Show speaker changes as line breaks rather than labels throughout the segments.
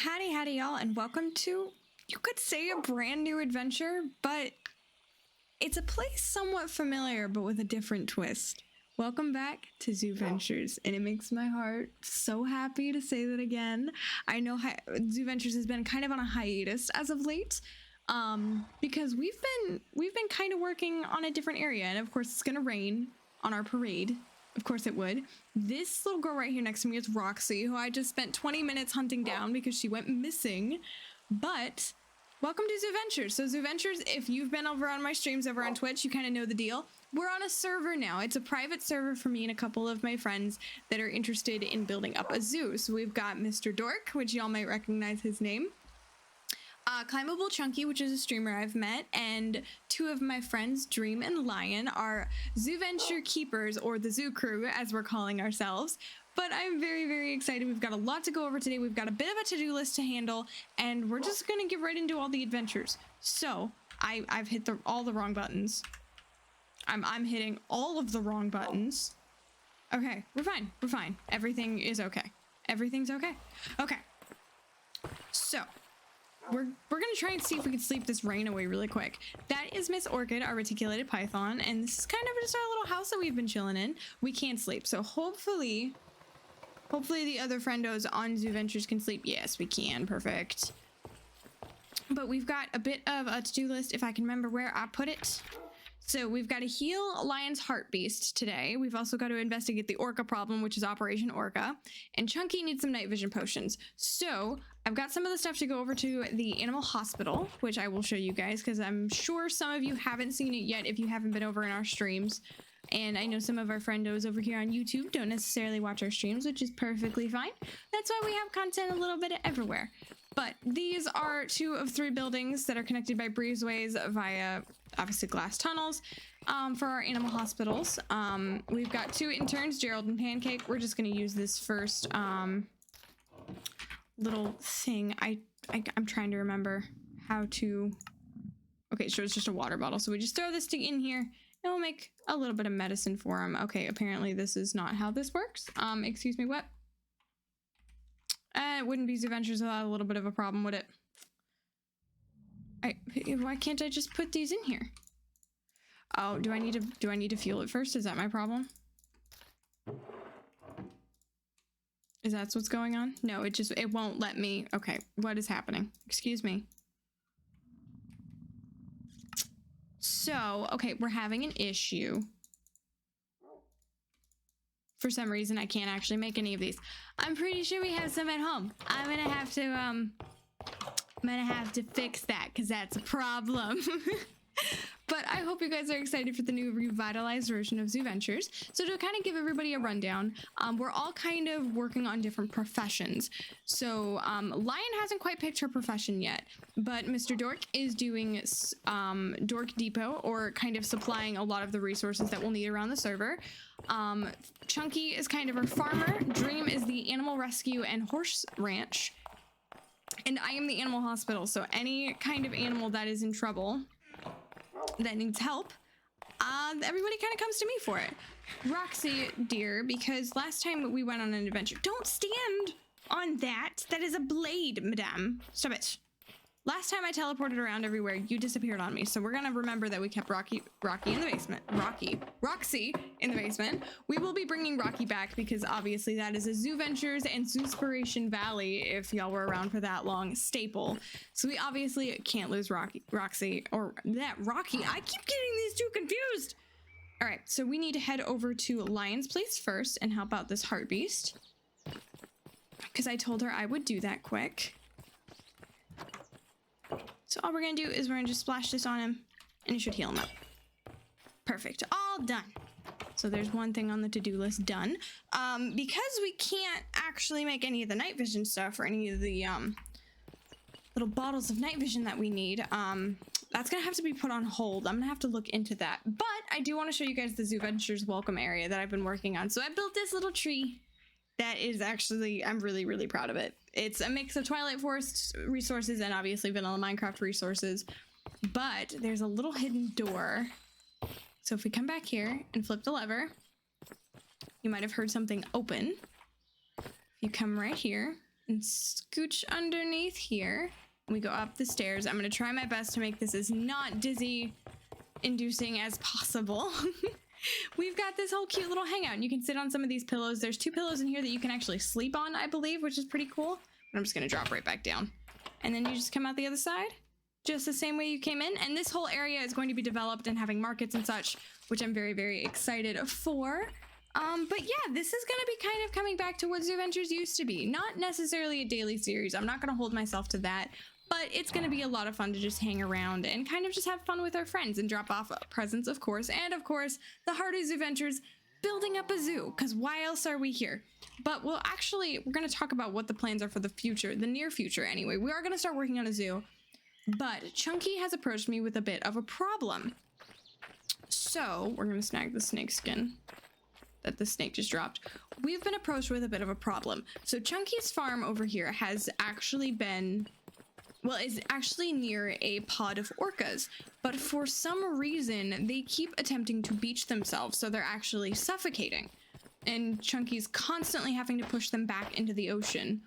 Howdy y'all, and welcome to, you could say, a brand new adventure, but it's a place somewhat familiar but with a different twist. Welcome back to ZooVentures, and it makes my heart so happy to say that again. I know ZooVentures has been kind of on a hiatus as of late, because we've been kind of working on a different area, and of course it's gonna rain on our parade. Of course it would. This little girl right here next to me is Roxy, who I just spent 20 minutes hunting down because she went missing. But welcome to ZooVentures. So ZooVentures, if you've been over on my streams over on Twitch, you kind of know the deal. We're on a server now. It's a private server for me and a couple of my friends that are interested in building up a zoo. So we've got Mr. Dork, which y'all might recognize his name. Climbable Chunky, which is a streamer I've met, and two of my friends, Dream and Lion, are ZooVenture keepers, or the zoo crew, as we're calling ourselves. But I'm very, very excited. We've got a lot to go over today. We've got a bit of a to-do list to handle, and we're just gonna get right into all the adventures. So, I've hit all the wrong buttons. I'm hitting all of the wrong buttons. Okay, we're fine. We're fine. Everything is okay. Everything's okay. Okay. So, we're gonna try and see if we can sleep this rain away really quick. That is Miss Orchid, our reticulated python, and this is kind of just our little house that we've been chilling in. We can't sleep, so hopefully the other friendos on ZooVentures can sleep. Yes, we can. Perfect. But we've got a bit of a to-do list, if I can remember where I put it. So we've got to heal Lion's heart beast today. We've also got to investigate the Orca problem, which is Operation Orca. And Chunky needs some night vision potions. So I've got some of the stuff to go over to the animal hospital, which I will show you guys because I'm sure some of you haven't seen it yet if you haven't been over in our streams. And I know some of our friendos over here on YouTube don't necessarily watch our streams, which is perfectly fine. That's why we have content a little bit everywhere. But these are 2 of 3 buildings that are connected by breezeways via, obviously, glass tunnels for our animal hospitals. We've got 2 interns, Gerald and Pancake. We're just going to use this first little thing. I'm trying to remember how to... Okay, so it's just a water bottle. So we just throw this thing in here, and we'll make a little bit of medicine for him. Okay, apparently this is not how this works. Excuse me, what? It wouldn't be ZooVentures without a little bit of a problem, would it? Why can't I just put these in here? Oh, do I need to fuel it first? Is that my problem? Is that what's going on? No, it won't let me. Okay, what is happening? Excuse me. So, okay, we're having an issue. For some reason, I can't actually make any of these. I'm pretty sure we have some at home. I'm gonna have to fix that because that's a problem. But I hope you guys are excited for the new revitalized version of ZooVentures. So to kind of give everybody a rundown, we're all kind of working on different professions. So Lion hasn't quite picked her profession yet, but Mr. Dork is doing Dork Depot, or kind of supplying a lot of the resources that we'll need around the server. Chunky is kind of our farmer. Dream is the animal rescue and horse ranch. And I am the animal hospital, so any kind of animal that is in trouble, that needs help, everybody kind of comes to me for it. Roxy, dear, because last time we went on an adventure... Don't stand on that! That is a blade, madame. Stop it. Last time I teleported around everywhere, you disappeared on me, so we're gonna remember that we kept Roxy in the basement. Roxy in the basement. We will be bringing Rocky back because obviously that is a ZooVentures and Zoospiration Valley, if y'all were around for that long, staple. So we obviously can't lose Roxy, or that Rocky. I keep getting these two confused. All right, so we need to head over to Lion's place first and help out this heart beast, because I told her I would do that quick. So all we're gonna do is we're gonna just splash this on him, and it should heal him up. Perfect, all done. So there's one thing on the to-do list done. Because we can't actually make any of the night vision stuff or any of the little bottles of night vision that we need, that's gonna have to be put on hold. I'm gonna have to look into that. But I do want to show you guys the ZooVentures welcome area that I've been working on. So I built this little tree that is actually, I'm really, really proud of it. It's a mix of Twilight Forest resources and obviously vanilla Minecraft resources, but there's a little hidden door. So if we come back here and flip the lever, you might have heard something open. You come right here, and scooch underneath here. We go up the stairs. I'm going to try my best to make this as not dizzy inducing as possible. We've got this whole cute little hangout, and you can sit on some of these pillows. There's 2 pillows in here that you can actually sleep on, I believe, which is pretty cool. But I'm just going to drop right back down. And then you just come out the other side, just the same way you came in. And this whole area is going to be developed and having markets and such, which I'm very, very excited for. But yeah, this is going to be kind of coming back to what ZooVentures used to be. Not necessarily a daily series. I'm not going to hold myself to that. But it's going to be a lot of fun to just hang around and kind of just have fun with our friends and drop off presents, of course. And of course, the heart of ZooVentures, building up a zoo, because why else are we here? But we're going to talk about what the plans are for the future, the near future anyway. We are going to start working on a zoo, but Chunky has approached me with a bit of a problem. So we're going to snag the snake skin that the snake just dropped. We've been approached with a bit of a problem. So Chunky's farm over here has actually been... well, is actually near a pod of orcas, but for some reason, they keep attempting to beach themselves, so they're actually suffocating. And Chunky's constantly having to push them back into the ocean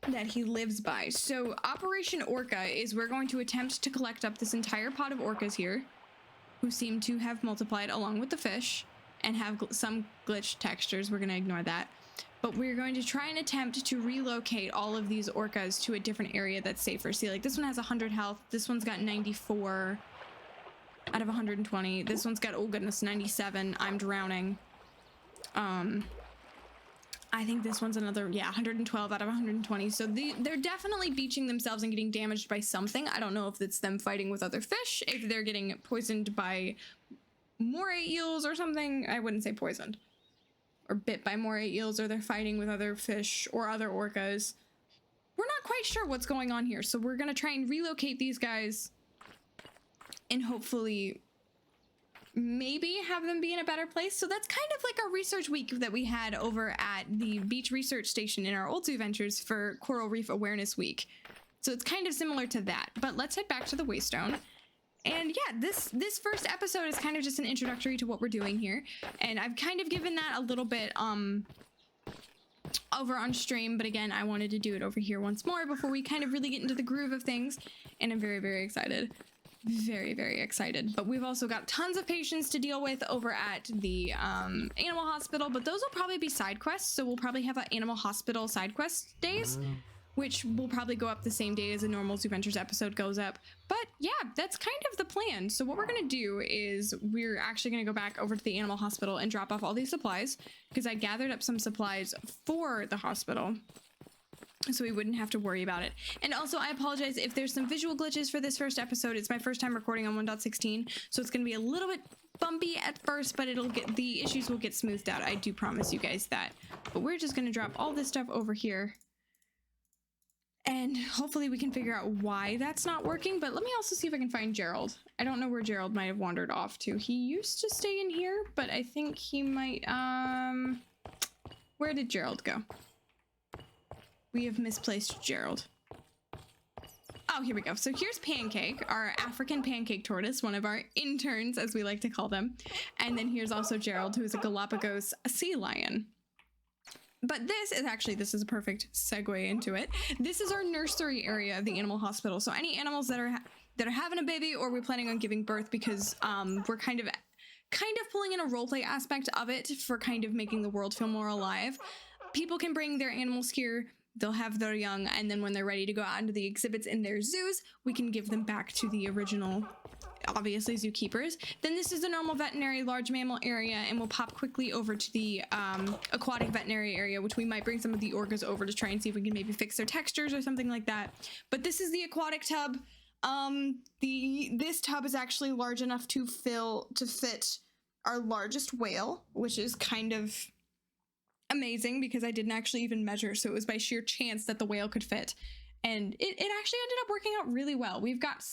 that he lives by. So Operation Orca is we're going to attempt to collect up this entire pod of orcas here, who seem to have multiplied along with the fish, and have some glitched textures. We're going to ignore that. But we're going to try and attempt to relocate all of these orcas to a different area that's safer. See, like this one has 100 health. This one's got 94 out of 120. This one's got, oh goodness, 97. I'm drowning. I think this one's another, yeah, 112 out of 120. So they're definitely beaching themselves and getting damaged by something. I don't know if it's them fighting with other fish, if they're getting poisoned by moray eels or something. I wouldn't say poisoned. Or bit by moray eels, or they're fighting with other fish or other orcas. We're not quite sure what's going on here, so we're gonna try and relocate these guys and hopefully maybe have them be in a better place. So that's kind of like our research week that we had over at the beach research station in our old ZooVentures for Coral Reef Awareness Week. So it's kind of similar to that, but let's head back to the Waystone. And yeah, this first episode is kind of just an introductory to what we're doing here. And I've kind of given that a little bit over on stream, but again, I wanted to do it over here once more before we kind of really get into the groove of things. And I'm very, very excited. Very, very excited. But we've also got tons of patients to deal with over at the animal hospital, but those will probably be side quests. So we'll probably have an animal hospital side quest days, which will probably go up the same day as a normal ZooVentures episode goes up. But yeah, that's kind of the plan. So what we're going to do is we're actually going to go back over to the animal hospital and drop off all these supplies, because I gathered up some supplies for the hospital so we wouldn't have to worry about it. And also, I apologize if there's some visual glitches for this first episode. It's my first time recording on 1.16, so it's going to be a little bit bumpy at first, but the issues will get smoothed out. I do promise you guys that. But we're just going to drop all this stuff over here. And hopefully we can figure out why that's not working. But let me also see if I can find Gerald. I don't know where Gerald might have wandered off to. He used to stay in here, but I think he might, where did Gerald go? We have misplaced Gerald. Oh, here we go. So here's Pancake, our African pancake tortoise, one of our interns, as we like to call them. And then here's also Gerald, who is a Galapagos sea lion. But this is a perfect segue into it. This is our nursery area of the animal hospital. So any animals that are having a baby, or we're planning on giving birth, because we're kind of pulling in a roleplay aspect of it for kind of making the world feel more alive. People can bring their animals here. They'll have their young, and then when they're ready to go out into the exhibits in their zoos, we can give them back to the original, obviously, zookeepers. Then this is the normal veterinary large mammal area, and we'll pop quickly over to the aquatic veterinary area, which we might bring some of the orcas over to try and see if we can maybe fix their textures or something like that. But this is the aquatic tub. This tub is actually large enough to fit our largest whale, which is kind of amazing because I didn't actually even measure, so it was by sheer chance that the whale could fit. And it actually ended up working out really well. We've got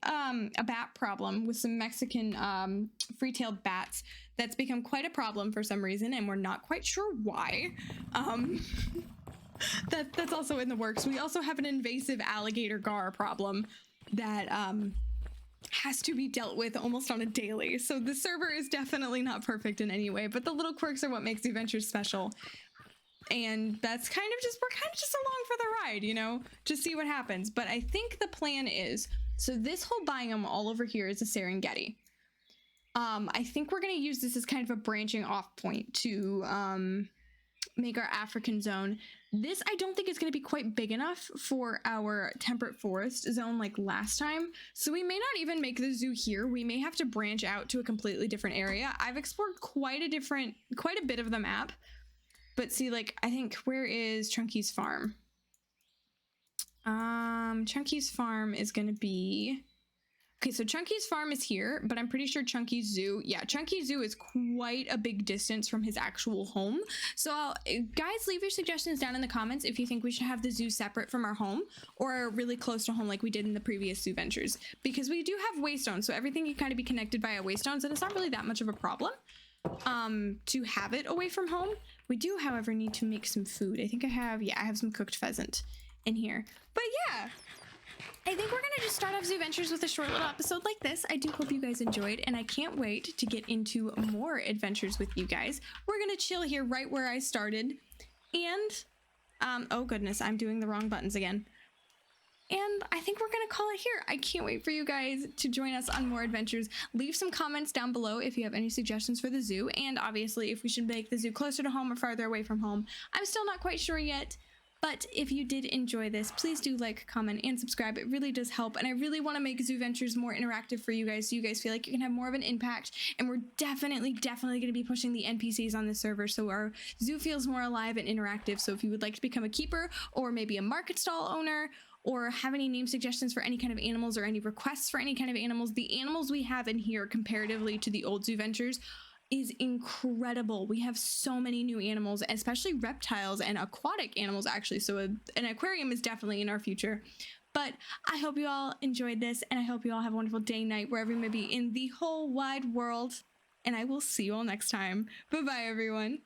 a bat problem with some Mexican free-tailed bats that's become quite a problem for some reason, and we're not quite sure why. That's also in the works. We also have an invasive alligator gar problem that has to be dealt with almost on a daily. So the server is definitely not perfect in any way, but the little quirks are what makes ZooVentures special. And that's we're kind of just along for the ride, you know, to see what happens. But I think the plan is, so this whole biome all over here is a Serengeti. I think we're going to use this as kind of a branching off point to make our African zone. This I don't think is going to be quite big enough for our temperate forest zone like last time. So we may not even make the zoo here. We may have to branch out to a completely different area. I've explored quite a bit of the map. But see, like, I think, where is Chunky's farm? Chunky's farm is going to be... Okay, so Chunky's farm is here, but I'm pretty sure Chunky's zoo... Yeah, Chunky's zoo is quite a big distance from his actual home. So, guys, leave your suggestions down in the comments if you think we should have the zoo separate from our home or really close to home like we did in the previous ZooVentures. Because we do have waystones, so everything can kind of be connected via waystones, and it's not really that much of a problem to have it away from home. We do, however, need to make some food. I think I have some cooked pheasant in here. But yeah, I think we're gonna just start off ZooVentures with a short little episode like this. I do hope you guys enjoyed, and I can't wait to get into more adventures with you guys. We're gonna chill here right where I started, and oh goodness, I'm doing the wrong buttons again. And I think we're gonna call it here. I can't wait for you guys to join us on more adventures. Leave some comments down below if you have any suggestions for the zoo, and obviously if we should make the zoo closer to home or farther away from home. I'm still not quite sure yet, but if you did enjoy this, please do like, comment, and subscribe. It really does help, and I really want to make ZooVentures more interactive for you guys so you guys feel like you can have more of an impact, and we're definitely going to be pushing the NPCs on this server so our zoo feels more alive and interactive. So if you would like to become a keeper or maybe a market stall owner, or have any name suggestions for any kind of animals or any requests for any kind of animals, the animals we have in here comparatively to the old ZooVentures is incredible. We have so many new animals, especially reptiles and aquatic animals actually, so an aquarium is definitely in our future. But I hope you all enjoyed this, and I hope you all have a wonderful day, night, wherever you may be in the whole wide world, and I will see you all next time. Bye-bye, everyone.